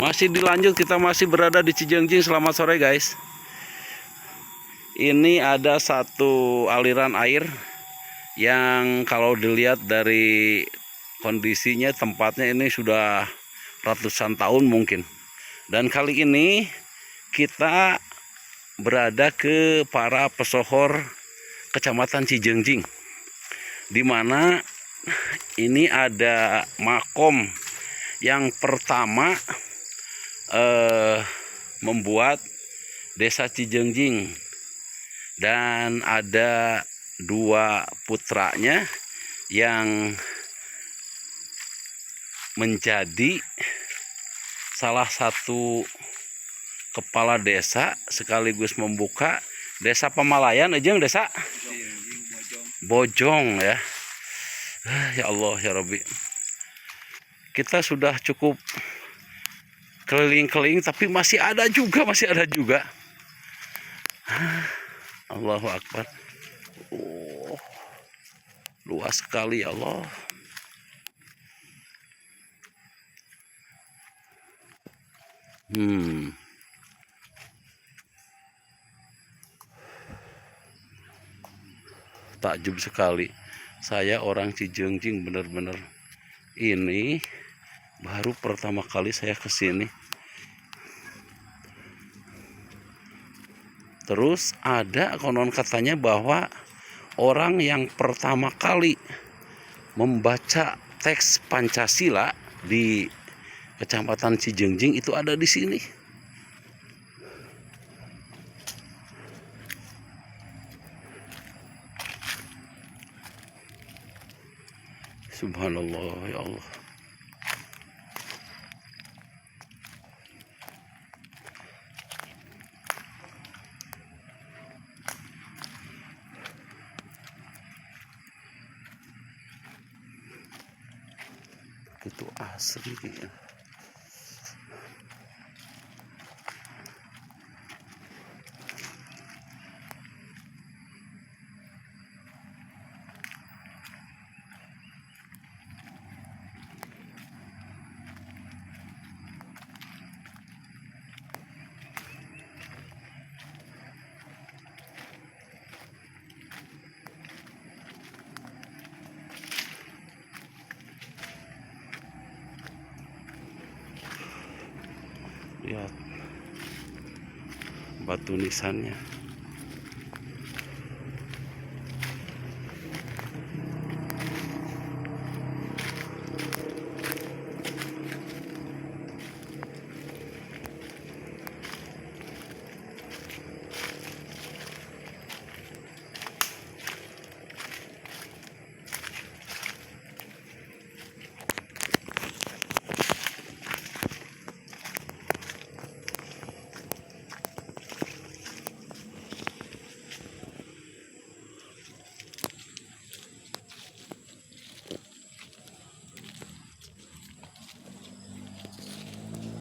Masih dilanjut, kita masih berada di Cijengjing. Selamat sore guys. Ini ada satu aliran air yang kalau dilihat dari kondisinya, tempatnya ini sudah ratusan tahun mungkin. Dan kali ini kita berada ke para pesohor Kecamatan Cijengjing, di mana ini ada makom yang pertama membuat desa Cijengjing, dan ada dua putranya yang menjadi salah satu kepala desa sekaligus membuka desa Pamalayan, desa Bojong ya. Ya Allah ya Rabbi, kita sudah cukup keliling-keliling tapi masih ada juga. Allahu Akbar. Oh, luas sekali ya Allah. Takjub sekali. Saya orang Cijengjing benar-benar. Ini baru pertama kali saya kesini. Terus ada konon katanya bahwa orang yang pertama kali membaca teks Pancasila di Kecamatan Cijengjing itu ada di sini. Subhanallah ya Allah. Itu asli ya. Lihat batu nisannya.